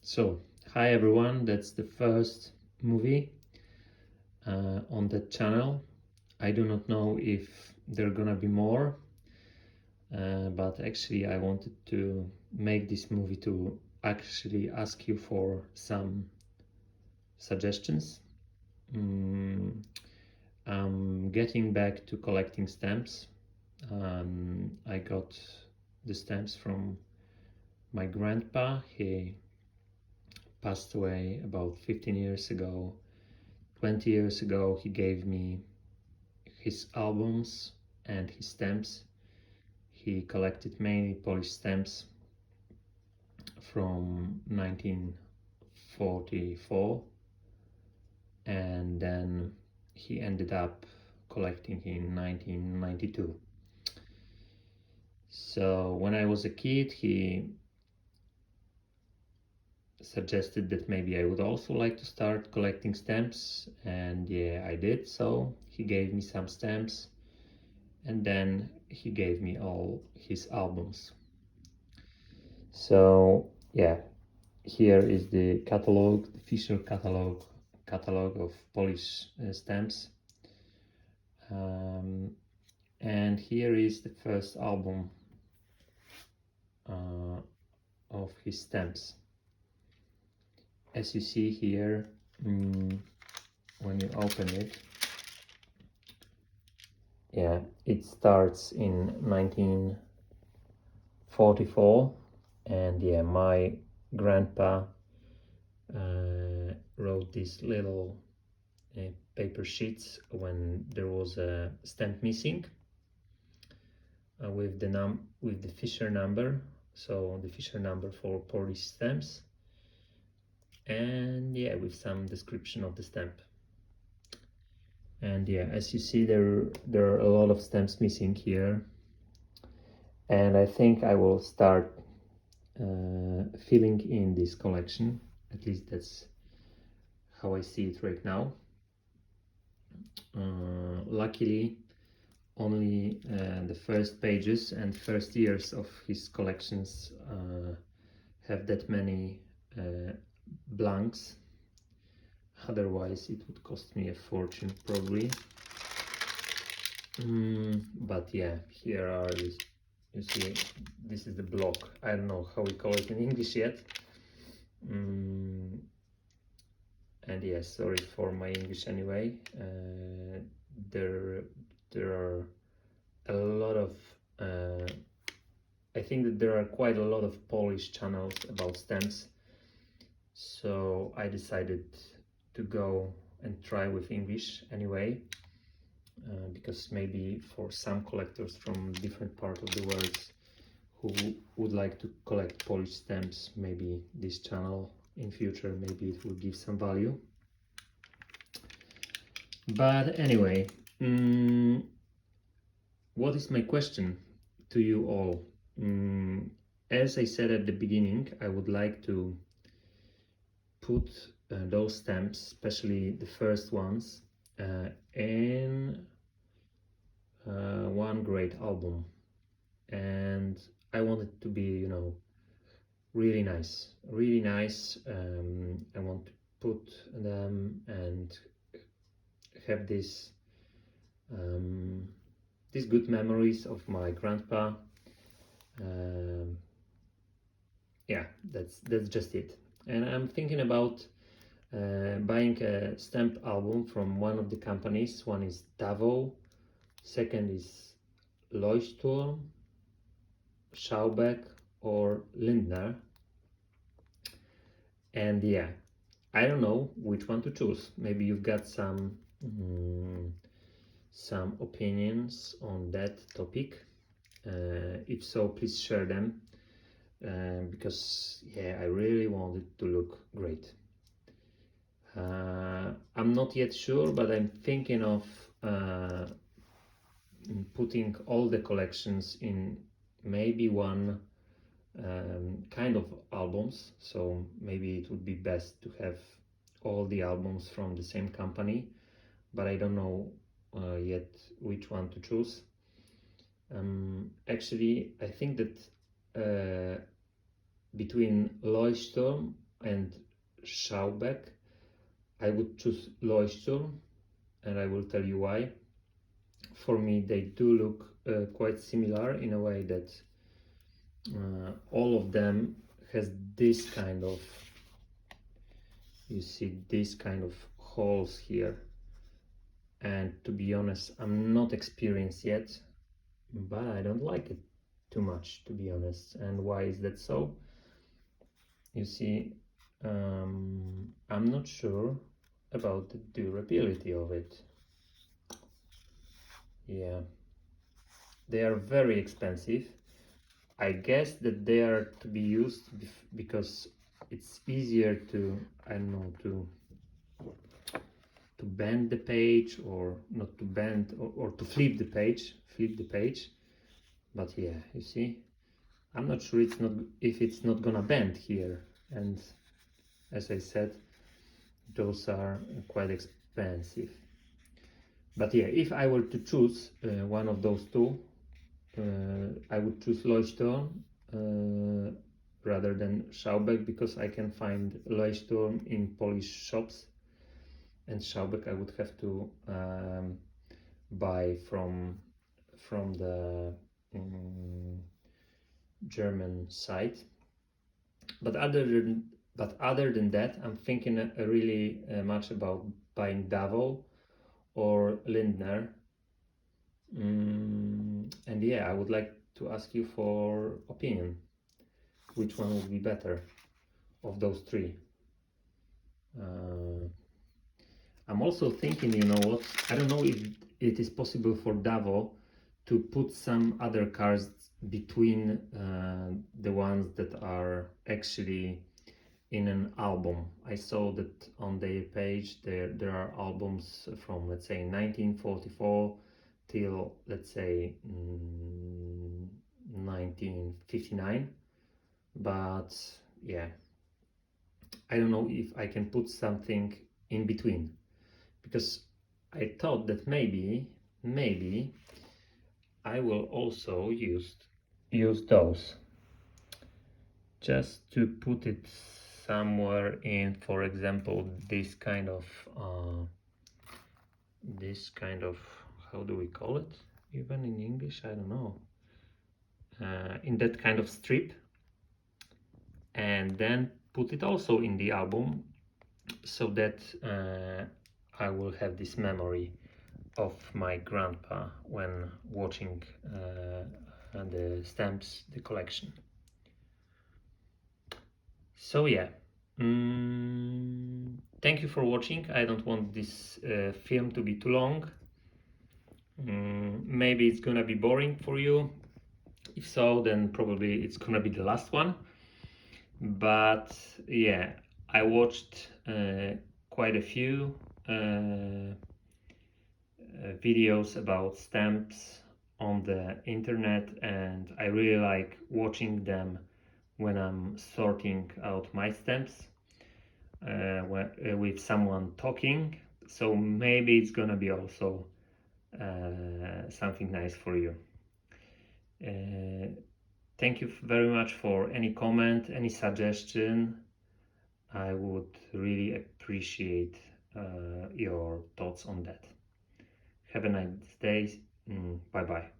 So, hi everyone, that's the first movie on the channel. I do not know if there are gonna be more, but actually I wanted to make this movie to actually ask you for some suggestions. I'm getting back to collecting stamps. I got the stamps from my grandpa. He passed away about 15 years ago. 20 years ago, he gave me his albums and his stamps. He collected mainly Polish stamps from 1944, and then he ended up collecting in 1992. So when I was a kid, he suggested that maybe I would also like to start collecting stamps, and yeah, I did. So he gave me some stamps, and then he gave me all his albums. So yeah, here is the catalog, the official catalog of Polish stamps, and here is the first album of his stamps. As you see here, when you open it, yeah, it starts in 1944, and yeah, my grandpa wrote these little paper sheets when there was a stamp missing with the Fisher number, so the Fisher number for Polish stamps, and yeah, with some description of the stamp. And yeah, as you see, there are a lot of stamps missing here, and I think I will start filling in this collection. At least that's how I see it right now. Luckily, only the first pages and first years of his collections have that many blanks. Otherwise, it would cost me a fortune probably. But yeah, here are these. You see, this is the block. I don't know how we call it in English yet. And yes, sorry for my English anyway. There are a lot of I think that there are quite a lot of Polish channels about stamps, so I decided to go and try with English anyway, because maybe for some collectors from different part of the world who would like to collect Polish stamps, maybe this channel in future, maybe it will give some value. But anyway, what is my question to you all? As I said at the beginning, I would like to put those stamps, especially the first ones, in one great album, and I want it to be, you know, really nice. I want to put them and have these good memories of my grandpa. Yeah, that's just it. And I'm thinking about buying a stamp album from one of the companies. One is Davo, second is Leuchtturm, Schaubek, or Lindner. And yeah, I don't know which one to choose. Maybe you've got some opinions on that topic. If so, please share them, because yeah, I really want it to look great. I'm not yet sure, but I'm thinking of putting all the collections in maybe one kind of albums. So maybe it would be best to have all the albums from the same company, but I don't know yet which one to choose. Actually, I think that between Leuchtturm, and Schaubek, I would choose Leuchtturm, and I will tell you why. For me, they do look quite similar in a way that all of them has this kind of, you see this kind of holes here, and to be honest, I'm not experienced yet, but I don't like it too much, to be honest. And why is that so? You see, I'm not sure about the durability of it. Yeah, they are very expensive. I guess that they are to be used because it's easier to, I don't know, to bend the page, or not to bend, or to flip the page. But yeah, you see, I'm not sure if it's not gonna bend here. And as I said, those are quite expensive. But yeah, if I were to choose one of those two, I would choose Leuchtturm rather than Schaubek, because I can find Leuchtturm in Polish shops, and Schaubek I would have to buy from the German site. But other than that, I'm thinking really much about buying Davo or Lindner. And yeah, I would like to ask you for opinion. Which one would be better of those three? I'm also thinking, you know what, I don't know if it is possible for Davo to put some other cars between the ones that are actually in an album. I saw that on their page there are albums from, let's say, 1944 till, let's say, 1959. But yeah, I don't know if I can put something in between, because I thought that maybe I will also use those, just to put it somewhere in, for example, this kind of how do we call it even in English, I don't know, in that kind of strip, and then put it also in the album, so that I will have this memory of my grandpa when watching the stamps, the collection. So yeah, thank you for watching. I don't want this film to be too long. Maybe it's gonna be boring for you. If so, then probably it's gonna be the last one. But yeah, I watched quite a few videos about stamps on the internet, and I really like watching them when I'm sorting out my stamps with someone talking. So maybe it's gonna be also something nice for you. Thank you very much for any comment, any suggestion. I would really appreciate your thoughts on that. Have a nice day. Bye bye.